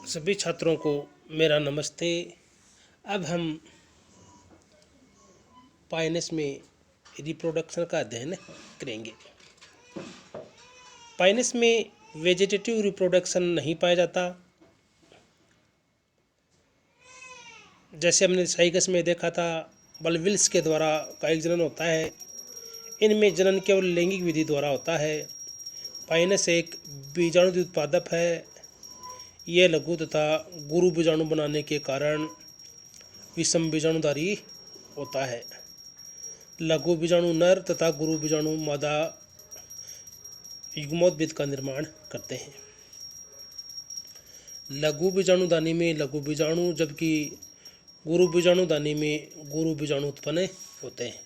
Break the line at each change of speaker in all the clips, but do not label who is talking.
सभी छात्रों को मेरा नमस्ते। अब हम पाइनस में रिप्रोडक्शन का अध्ययन करेंगे। पाइनस में वेजिटेटिव रिप्रोडक्शन नहीं पाया जाता। जैसे हमने साइकस में देखा था, बल्बिल्स के द्वारा का एक जनन होता है। इनमें जनन केवल लैंगिक विधि द्वारा होता है। पाइनस एक बीजाणु उत्पादक है। यह लघु तथा गुरु बीजाणु बनाने के कारण विषम बीजाणुधारी होता है। लघु बीजाणु नर तथा गुरु बीजाणु मादा युग्मोद्भिद का निर्माण करते हैं। लघु बीजाणुधानी में लघु बीजाणु, जबकि गुरु बीजाणुधानी में गुरु बीजाणु उत्पन्न होते हैं।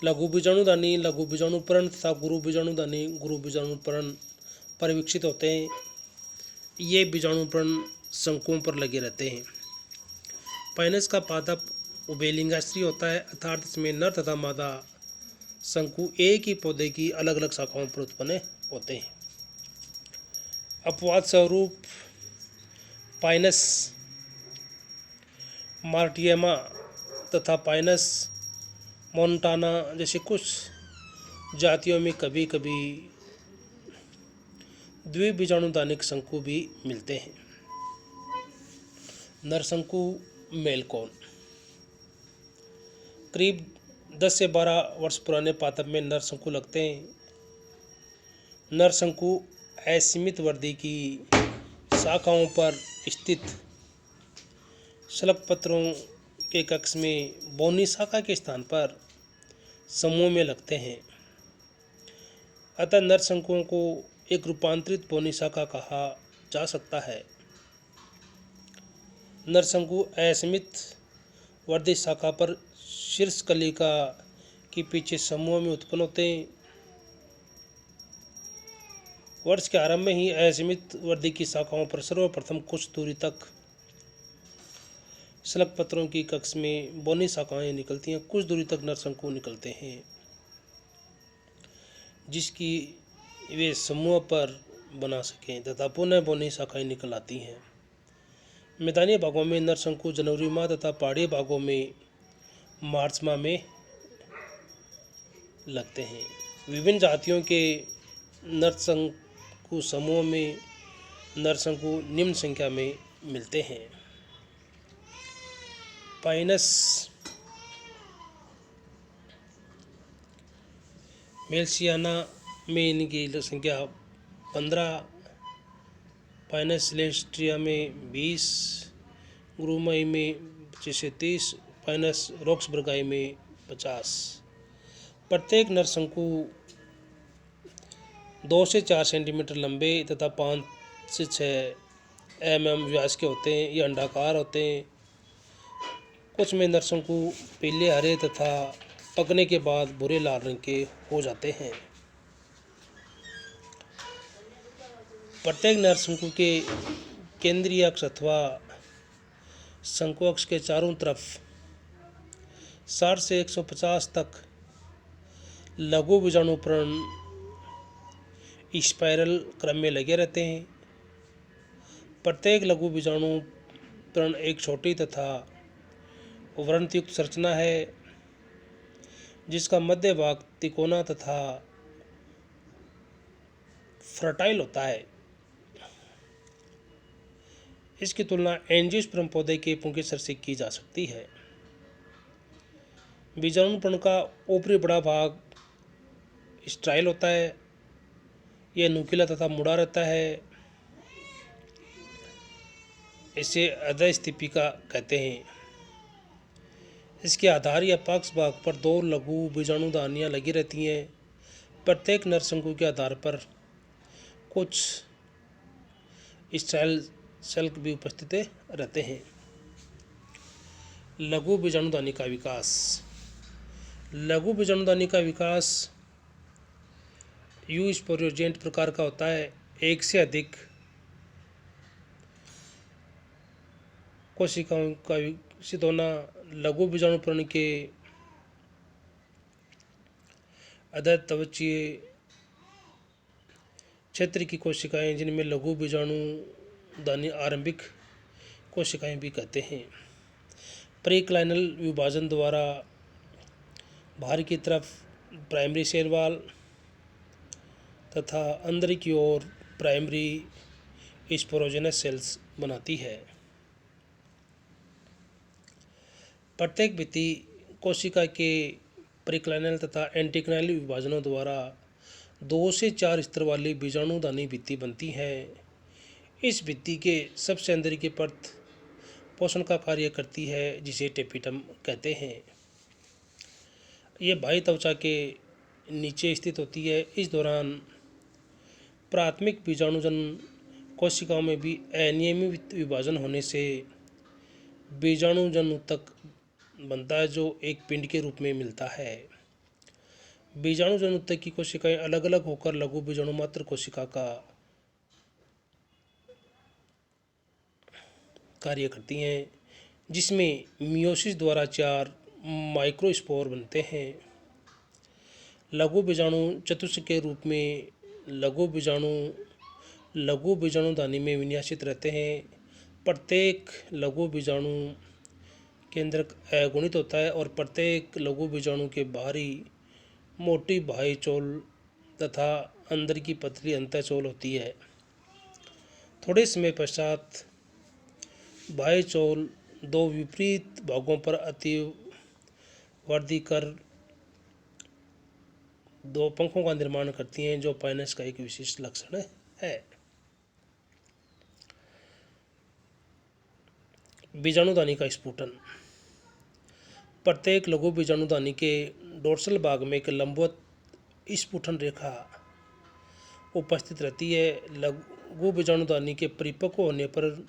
लघु बीजाणुधानी लघु बीजाणुपरण तथा गुरु बीजाणुधानी गुरु बीजाणुपरण पर विकसित होते हैं। ये बीजाणुपरण शंकुओं पर लगे रहते हैं। पाइनस का पादप उभयलिंगाश्री होता है, अर्थात इसमें नर तथा मादा शंकु एक ही पौधे की अलग अलग शाखाओं पर उत्पन्न होते हैं। अपवाद स्वरूप पाइनस मार्टियमा तथा पाइनस मोन्टाना जैसे कुछ जातियों में कभी कभी द्विबीजाणुधानिक शंकु भी मिलते हैं। नरशंकु मेल कौन? करीब 10 से 12 वर्ष पुराने पादप में नरशंकु लगते हैं। नरशंकु असीमित वृद्धि की शाखाओं पर स्थित शल्कपत्रों के कक्ष में बोनी शाखा के स्थान पर समूह में लगते हैं। अतः नरशंकुओं को एक रूपांतरित बोनी शाखा कहा जा सकता है। नरशंकु असीमित वर्धित शाखा पर शीर्ष कलिका के पीछे समूह में उत्पन्न होते हैं। वर्ष के आरंभ में ही असीमित वृद्धि की शाखाओं पर सर्वप्रथम कुछ दूरी तक शल्कपत्रों की कक्ष में बोनी शाखाएं निकलती हैं। कुछ दूरी तक नरशंकु निकलते हैं, जिसकी वे समूह पर बना सकें तथा पुनः बोनी शाखाएं निकल आती हैं। मैदानी भागों में नरशंकु जनवरी माह तथा पहाड़ी भागों में मार्च माह में लगते हैं। विभिन्न जातियों के नरशंकु समूह में नरशंकु निम्न संख्या में मिलते हैं। पाइनस मेल्सियाना में इनकी संख्या 15, पाइनस सिलेस्ट्रिया में 20, गुरुमई में 25 से 30, पाइनस रॉक्सबर्गाई में 50। प्रत्येक नरशंकु 2 से 4 सेंटीमीटर लंबे तथा 5 से 6 mm व्यास के होते हैं। ये अंडाकार होते हैं। कुछ में नरशंकु पीले हरे तथा पकने के बाद भूरे लाल रंग के हो जाते हैं। प्रत्येक नरशंकु के केंद्रीय अक्ष अथवा शंकु अक्ष के चारों तरफ 60 से 150 तक लघु बीजाणुपरण स्पाइरल क्रम में लगे रहते हैं। प्रत्येक लघु बीजाणुपरण एक छोटी तथा व्रणयुक्त संरचना है, जिसका मध्य भाग तिकोना तथा फर्टाइल होता है। इसकी तुलना एंजियोस्पर्म पौधे के पुंकेसर से की जा सकती है। बीजाणुपर्ण का ऊपरी बड़ा भाग स्ट्राइल होता है। यह नुकीला तथा मुड़ा रहता है। इसे अधस्थिपिका कहते हैं। इसके आधार या पक्ष भाग पर 2 लघु बीजाणुधानियां लगी रहती हैं। प्रत्येक नरशंकु के आधार पर कुछ स्ट्राइल शल्क भी उपस्थित रहते हैं। लघु बीजाणुधानी का विकास। लघु बीजाणुधानी का विकास यूस्पोरियोजेंट प्रकार का होता है। एक से अधिक कोशिकाओं का विकसित होना। लघु बीजाणुपर्ण के अधत्वचीय क्षेत्र की कोशिकाएं, जिनमें लघु बीजाणु दानी आरंभिक कोशिकाएं भी कहते हैं। प्रीक्लाइनल विभाजन द्वारा बाहर की तरफ प्राइमरी सेल वॉल तथा अंदर की ओर प्राइमरी स्पोरोजेनस सेल्स बनाती है। प्रत्येक भित्ति कोशिका के प्रीक्लाइनल तथा एंटीक्लाइनल विभाजनों द्वारा 2 से 4 स्तर वाली बीजाणुदानी भित्ति बनती है। इस भित्ति के सबसे अंदर की परत पोषण का कार्य करती है, जिसे टेपिटम कहते हैं। यह बाह्य त्वचा के नीचे स्थित होती है। इस दौरान प्राथमिक बीजाणुजन कोशिकाओं में भी अनियमित विभाजन होने से बीजाणुजन ऊतक बनता है, जो एक पिंड के रूप में मिलता है। बीजाणुजन ऊतक की कोशिकाएं अलग अलग होकर लघु बीजाणु मात्र कोशिका का कार्य करती हैं, जिसमें मियोसिस द्वारा 4 माइक्रोस्पोर बनते हैं। लघु बीजाणु चतुष्क के रूप में लघु बीजाणुदानी में विन्यासित रहते हैं। प्रत्येक लघु बीजाणु केंद्रक अगुणित होता है और प्रत्येक लघु बीजाणु के बाहरी मोटी बाह्य चोल तथा अंदर की पतली अंतःचोल होती है। थोड़े समय पश्चात बाह्य चोल 2 विपरीत भागों पर अतिवृद्धि कर 2 पंखों का निर्माण करती हैं, जो पाइनस का एक विशिष्ट लक्षण है। बीजाणुदानी का स्फुटन। प्रत्येक लघु बीजाणुदानी के डोर्सल भाग में एक लंबवत स्फुटन रेखा उपस्थित रहती है। लघु बीजाणुदानी के परिपक्व होने पर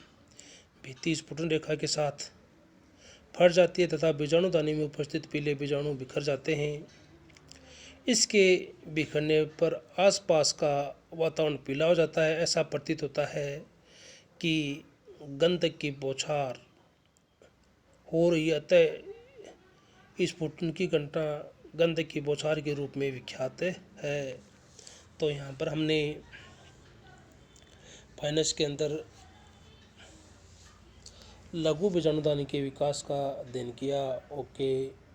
भित्ति स्फुटन रेखा के साथ फट जाती है तथा बीजाणुदानी में उपस्थित पीले बीजाणु बिखर जाते हैं। इसके बिखरने पर आसपास का वातावरण पीला हो जाता है। ऐसा प्रतीत होता है कि गंधक की बौछार हो रही है, अतः स्फुटन की घटना गंधक की बौछार के रूप में विख्यात है। तो यहाँ पर हमने पाइनस के अंदर लघु बीजाणुदानी के विकास का अध्ययन किया। ओके।